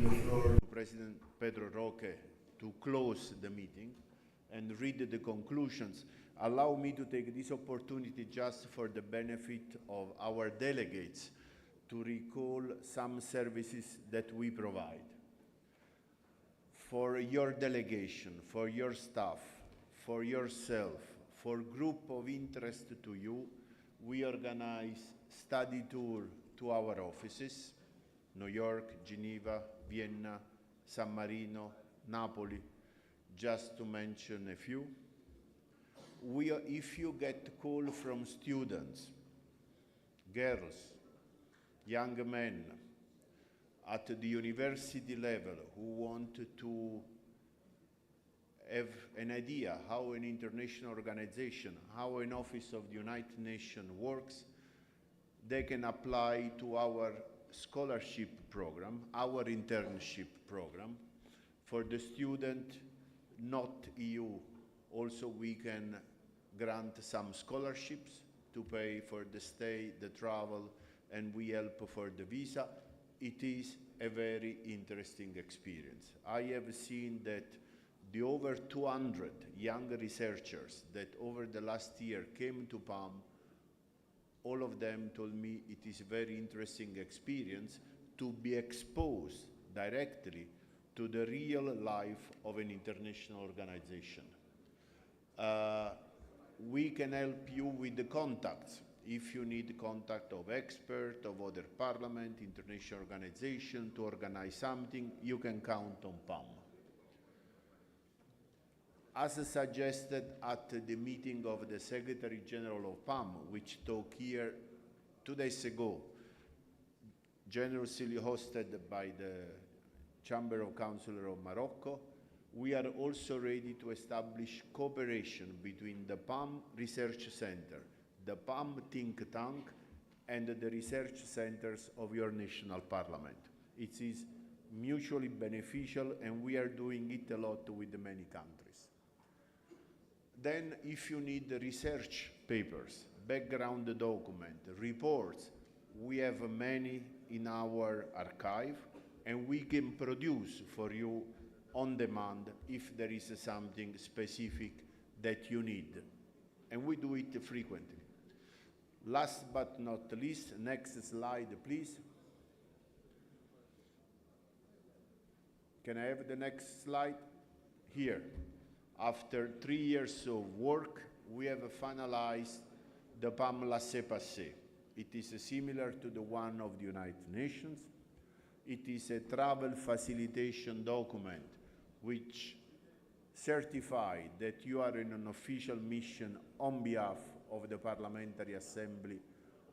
the floor to President Pedro Roque to close the meeting and read the conclusions. Allow me to take this opportunity just for the benefit of our delegates to recall some services that we provide. For your delegation, for your staff, for yourself, for group of interest to you, we organize study tour to our offices, New York, Geneva, Vienna, San Marino, Napoli, just to mention a few. If you get call from students, girls, young men at the university level who want to have an idea how an international organization, how an office of the United Nations works, they can apply to our scholarship program, our internship program. For the student not EU, also we can grant some scholarships to pay for the stay, the travel, and we help for the visa. It is a very interesting experience. I have seen that the over 200 young researchers that over the last year came to PAM, all of them told me it is a very interesting experience to be exposed directly to the real life of an international organization. We can help you with the contacts. If you need contact of experts, of other parliament, international organization to organize something, you can count on PAM. As suggested at the meeting of the Secretary General of PAM, which took here 2 days ago, generously hosted by the Chamber of Councillors of Morocco, we are also ready to establish cooperation between the PAM Research Center, the PAM think tank, and the research centers of your national parliament. It is mutually beneficial, and we are doing it a lot with many countries. Then, if you need research papers, background document, reports, we have many in our archive, and we can produce for you on demand if there is something specific that you need. And we do it frequently. Last but not least, next slide, please. Can I have the next slide? Here. After 3 years of work, we have finalized the PAM Laissez-Passer. It is similar to the one of the United Nations. It is a travel facilitation document which certifies that you are in an official mission on behalf of the Parliamentary Assembly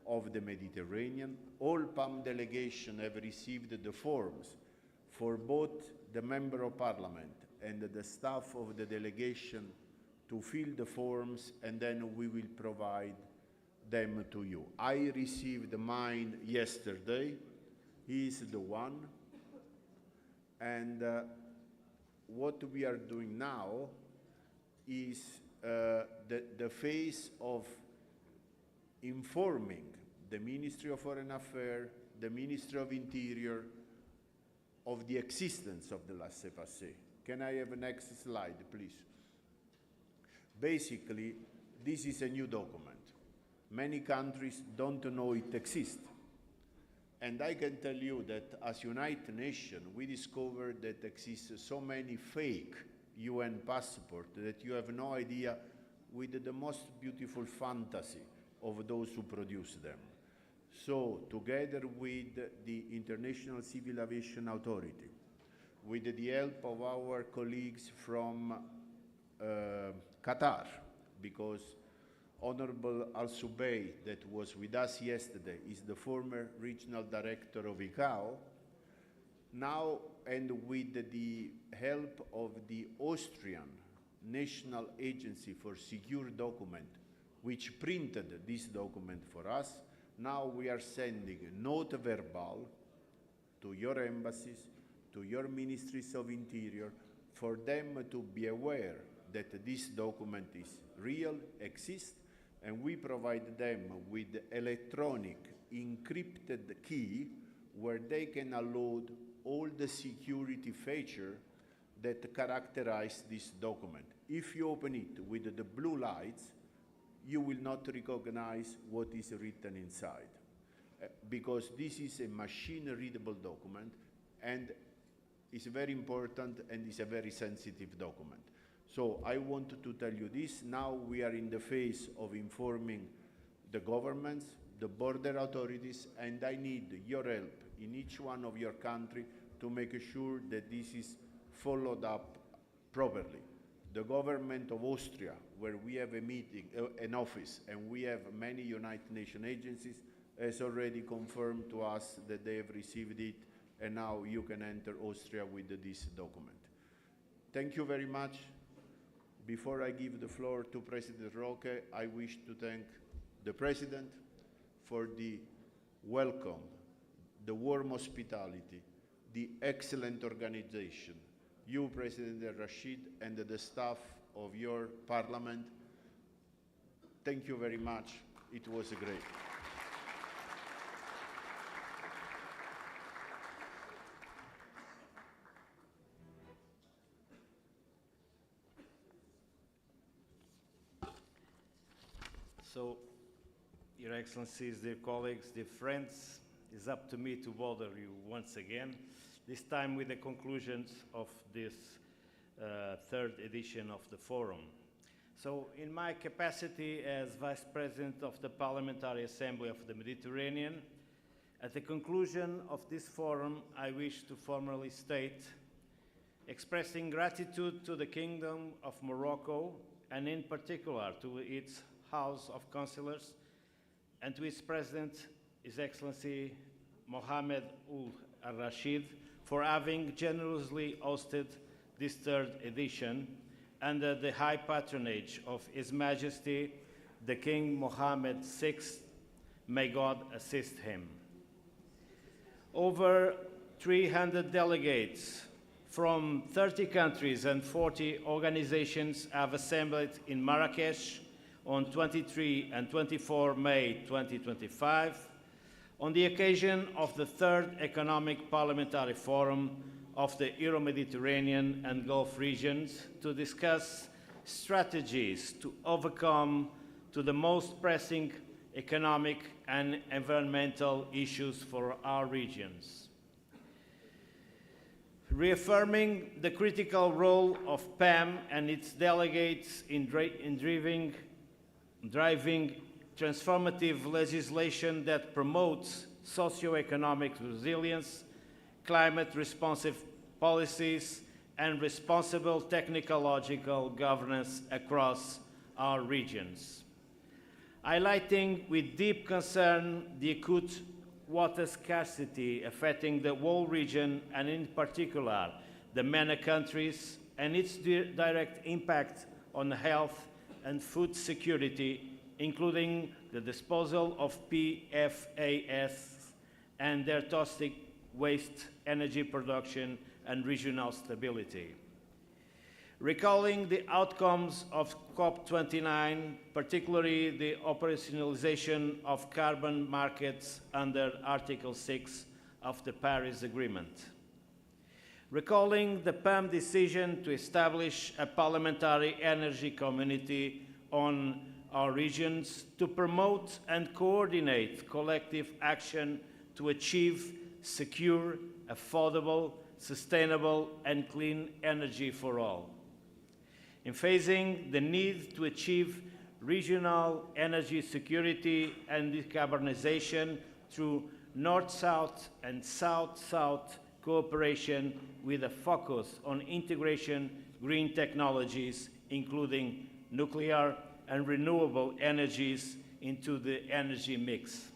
of the Mediterranean. All PAM delegations have received the forms for both the Member of Parliament and the staff of the delegation to fill the forms, and then we will provide them to you. I received mine yesterday. He is the one. And what we are doing now is the phase of informing the Ministry of Foreign Affairs, the Ministry of Interior, of the existence of the Laissez-Passer. Can I have a next slide, please? Basically, this is a new document. Many countries don't know it exists. And I can tell you that as United Nations, we discovered that exists so many fake UN passports that you have no idea with the most beautiful fantasy of those who produce them. So, together with the International Civil Aviation Authority, with the help of our colleagues from Qatar, because Honorable Al-Subay, that was with us yesterday, is the former regional director of ICAO. Now, and with the help of the Austrian National Agency for Secure Document, which printed this document for us, now we are sending a note verbal to your embassies, to your ministries of interior, for them to be aware that this document is real, exists, and we provide them with electronic encrypted key where they can upload all the security features that characterize this document. If you open it with the blue lights, you will not recognize what is written inside, because this is a machine-readable document, and it's very important, and it's a very sensitive document. So I want to tell you this. Now we are in the phase of informing the governments, the border authorities, and I need your help in each one of your country to make sure that this is followed up properly. The government of Austria, where we have a meeting, an office, and we have many United Nations agencies, has already confirmed to us that they have received it, and now you can enter Austria with this document. Thank you very much. Before I give the floor to President Roque, I wish to thank the President for the welcome, the warm hospitality, the excellent organization. You, President Rashid, and the staff of your parliament, thank you very much. It was great. So, Your Excellencies, dear colleagues, dear friends, it's up to me to bother you once again, this time with the conclusions of this third edition of the forum. So, in my capacity as Vice President of the Parliamentary Assembly of the Mediterranean, at the conclusion of this forum, I wish to formally state, expressing gratitude to the Kingdom of Morocco, and in particular to its House of Councillors, and to its President, His Excellency Mohammed Al-Rashid, for having generously hosted this third edition under the high patronage of His Majesty, the King Mohammed VI. May God assist him. Over 300 delegates from 30 countries and 40 organizations have assembled in Marrakesh on 23 and 24 May 2025, on the occasion of the Third Economic Parliamentary Forum of the Euro-Mediterranean and Gulf regions, to discuss strategies to overcome the most pressing economic and environmental issues for our regions. Reaffirming the critical role of PAM and its delegates in driving transformative legislation that promotes socio-economic resilience, climate-responsive policies, and responsible technological governance across our regions. Highlighting with deep concern the acute water scarcity affecting the whole region, and in particular the MENA countries, and its direct impact on health and food security, including the disposal of PFAS and their toxic waste, energy production, and regional stability. Recalling the outcomes of COP29, particularly the operationalization of carbon markets under Article 6 of the Paris Agreement. Recalling the PAM decision to establish a parliamentary energy community on our regions to promote and coordinate collective action to achieve secure, affordable, sustainable, and clean energy for all. Emphasizing the need to achieve regional energy security and decarbonization through North-South and South-South cooperation with a focus on integration green technologies, including nuclear and renewable energies, into the energy mix.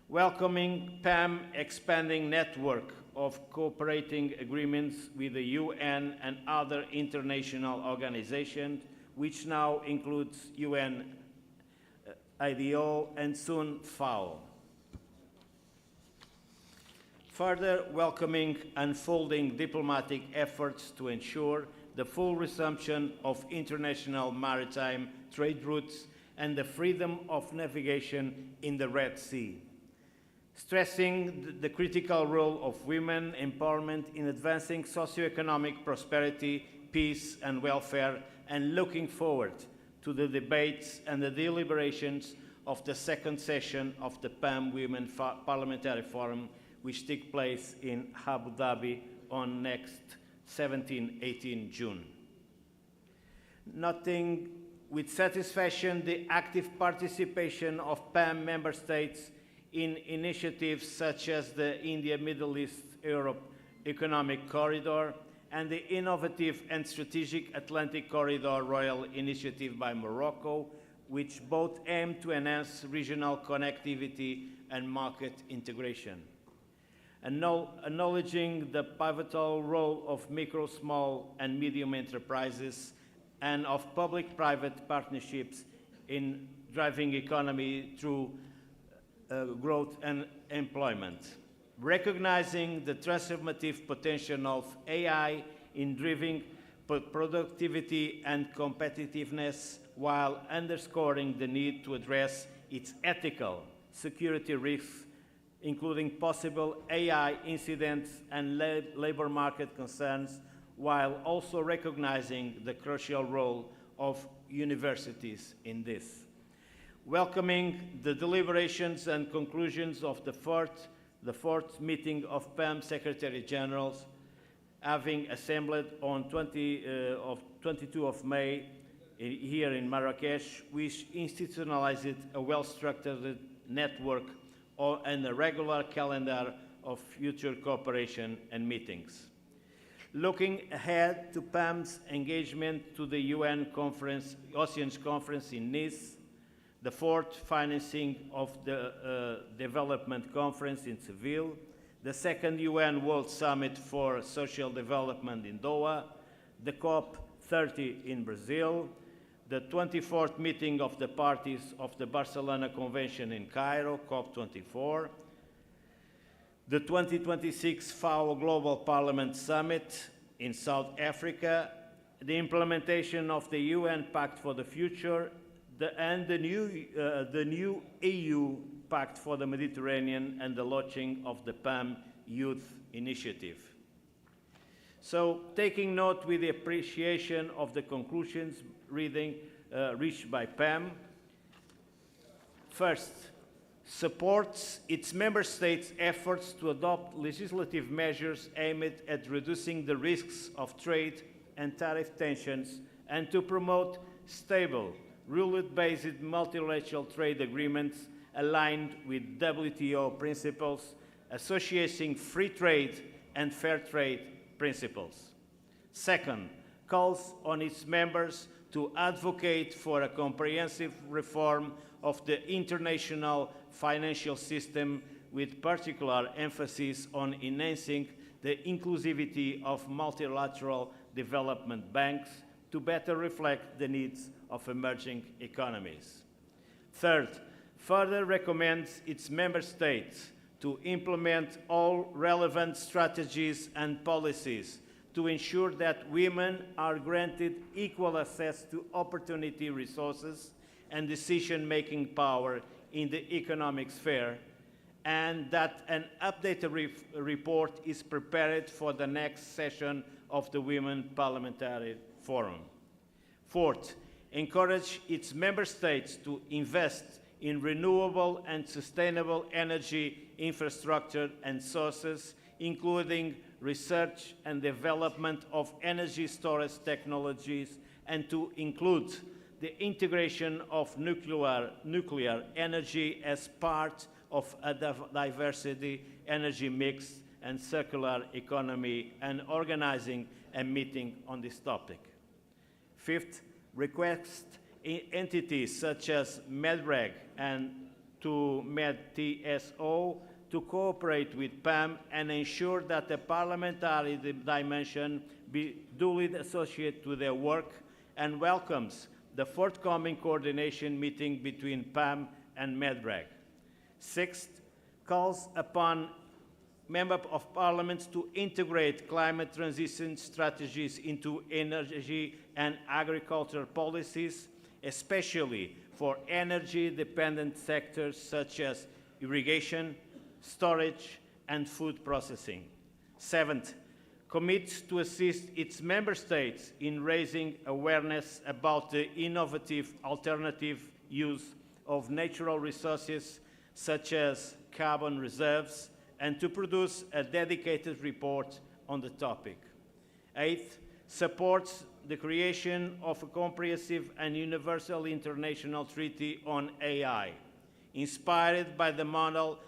Welcoming PAM expanding network of cooperating agreements with the UN and other international organizations, which now includes UN IDO and soon FAO. Further welcoming unfolding diplomatic efforts to ensure the full resumption of international maritime trade routes and the freedom of navigation in the Red Sea. stressing the critical role of women empowerment in advancing socioeconomic prosperity, peace, and welfare, and looking forward to the debates and the deliberations of the second session of the PAM Women Parliamentary Forum, which takes place in Abu Dhabi on next 17-18 June. Noting with satisfaction the active participation of PAM member states in initiatives such as the India-Middle East-Europe Economic Corridor and the innovative and strategic Atlantic Corridor Royal Initiative by Morocco, which both aim to enhance regional connectivity and market integration. Acknowledging the pivotal role of micro, small, and medium enterprises and of public-private partnerships in driving economy through growth and employment. Recognizing the transformative potential of AI in driving productivity and competitiveness, while underscoring the need to address its ethical security risks, including possible AI incidents and labor market concerns, while also recognizing the crucial role of universities in this. Welcoming the deliberations and conclusions of the fourth meeting of PAM Secretary Generals, having assembled on 22 of May here in Marrakesh, which institutionalized a well-structured network and a regular calendar of future cooperation and meetings. Looking ahead to PAM's engagement to the UN Oceans Conference in Nice, the fourth financing of the Development Conference in Seville, the second UN World Summit for Social Development in Doha, the COP30 in Brazil, the 24th meeting of the parties of the Barcelona Convention in Cairo, COP24, the 2026 FAO Global Parliament Summit in South Africa, the implementation of the UN Pact for the Future, and the new EU Pact for the Mediterranean, and the launching of the PAM Youth Initiative. So, taking note with the appreciation of the conclusions reached by PAM, first, supports its member states' efforts to adopt legislative measures aimed at reducing the risks of trade and tariff tensions and to promote stable, rule-based multilateral trade agreements aligned with WTO principles, associating free trade and fair trade principles. Second, calls on its members to advocate for a comprehensive reform of the international financial system, with particular emphasis on enhancing the inclusivity of multilateral development banks to better reflect the needs of emerging economies. Third, further recommends its member states to implement all relevant strategies and policies to ensure that women are granted equal access to opportunity, resources, and decision-making power in the economic sphere, and that an updated report is prepared for the next session of the Women Parliamentary Forum. Fourth, encourage its member states to invest in renewable and sustainable energy infrastructure and sources, including research and development of energy storage technologies, and to include the integration of nuclear energy as part of a diversity energy mix and circular economy, and organizing a meeting on this topic. Fifth, request entities such as MEDREG and to MEDTSO to cooperate with PAM and ensure that the parliamentary dimension be duly associated to their work, and welcomes the forthcoming coordination meeting between PAM and MEDREG. Sixth, calls upon members of parliament to integrate climate transition strategies into energy and agriculture policies, especially for energy-dependent sectors such as irrigation, storage, and food processing. Seventh, commits to assist its member states in raising awareness about the innovative alternative use of natural resources such as carbon reserves, and to produce a dedicated report on the topic. Eighth, supports the creation of a comprehensive and universal international treaty on AI, inspired by the model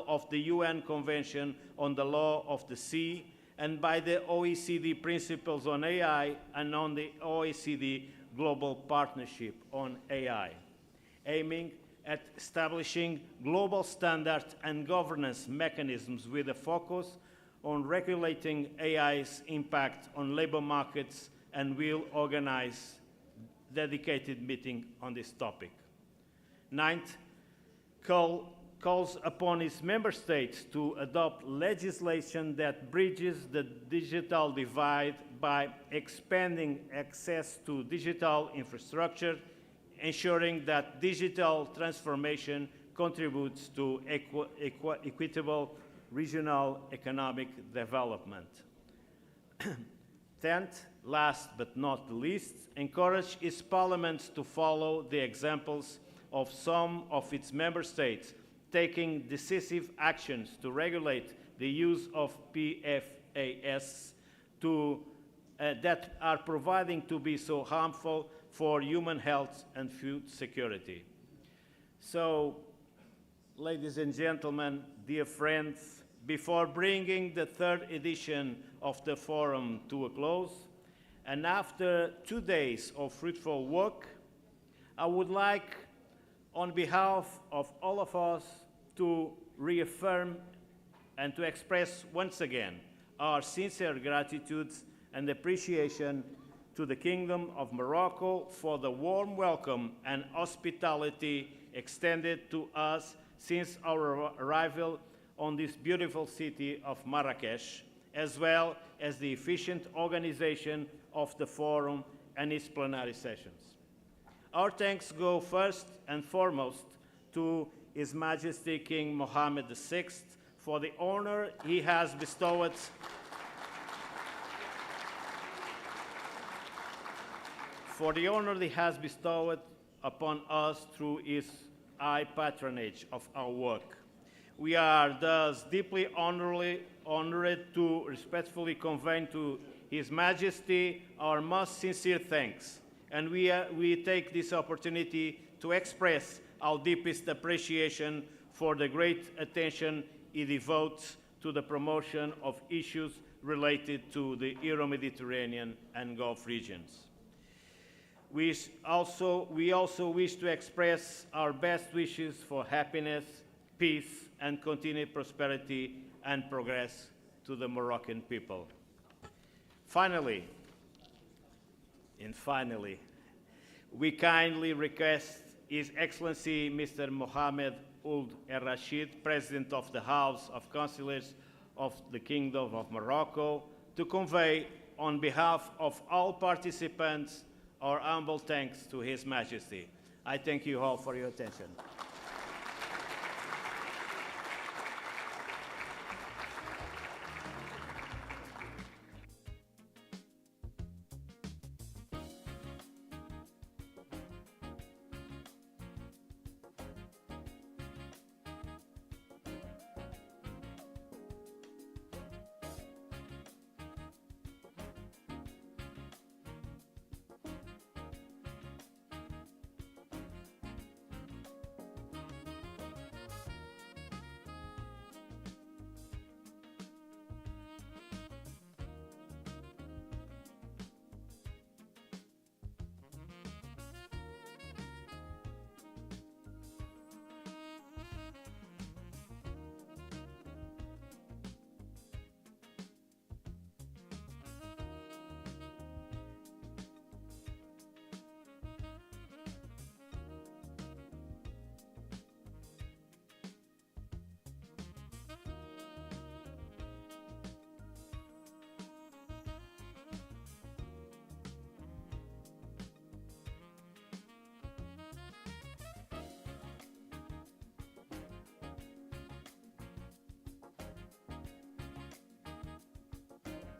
of the UN Convention on the Law of the Sea and by the OECD Principles on AI and on the OECD Global Partnership on AI, aiming at establishing global standards and governance mechanisms with a focus on regulating AI's impact on labor markets, and will organize dedicated meeting on this topic. Ninth, calls upon its member states to adopt legislation that bridges the digital divide by expanding access to digital infrastructure, ensuring that digital transformation contributes to equitable regional economic development. 10th, last but not the least, encourage its parliaments to follow the examples of some of its member states taking decisive actions to regulate the use of PFAS that are proving to be so harmful for human health and food security. So, ladies and gentlemen, dear friends, before bringing the third edition of the forum to a close, and after 2 days of fruitful work, I would like, on behalf of all of us, to reaffirm and to express once again our sincere gratitude and appreciation to the Kingdom of Morocco for the warm welcome and hospitality extended to us since our arrival on this beautiful city of Marrakesh, as well as the efficient organization of the forum and its plenary sessions. Our thanks go first and foremost to His Majesty King Mohammed VI for the honor he has bestowed upon us through his high patronage of our work. We are thus deeply honored to respectfully convey to His Majesty our most sincere thanks, and we take this opportunity to express our deepest appreciation for the great attention he devotes to the promotion of issues related to the Euro-Mediterranean and Gulf regions. We also wish to express our best wishes for happiness, peace, and continued prosperity and progress to the Moroccan people. Finally, we kindly request His Excellency Mr. Mohammed Ould El Rashid, President of the House of Councillors of the Kingdom of Morocco, to convey on behalf of all participants our humble thanks to His Majesty. I thank you all for your attention.